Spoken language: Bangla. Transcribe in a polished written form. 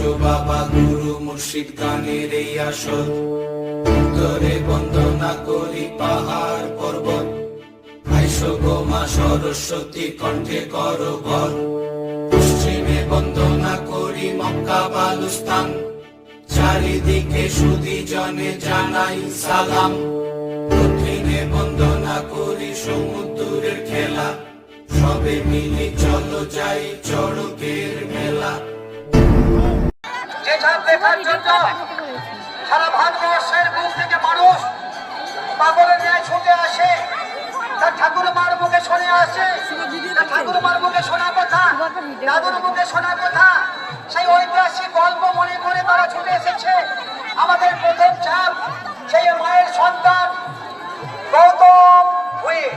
আইসো বাবা গুরু মুর্শিদ গানের এই আসর, উত্তরে বন্দনা করি পাহাড় পর্বত। আইসো গো মা সরস্বতী কণ্ঠে করো বর, পশ্চিমে বন্দনা করি মক্কা বালুস্তান। চারিদিকে সুধী জনে জানাই সালাম, দক্ষিণে বন্দনা করি সমুদ্রের খেলা। সবে মিলে চলো যাই চড়কের মেলা। যে চাঁদ দেখার জন্য সারা ভারতবর্ষের বুক থেকে মানুষ পাগলের ন্যায় ছুটে আসে, তার ঠাকুর মার মুখে শুনে আসে, তার ঠাকুর মার মুখে শোনা কথা, দাদুর মুখে শোনা কথা, সেই ঐতিহাসিক গল্প মনে করে তারা ছুটে এসেছে। আমাদের প্রথম চাপ সেই মায়ের সন্তান গৌতম হয়ে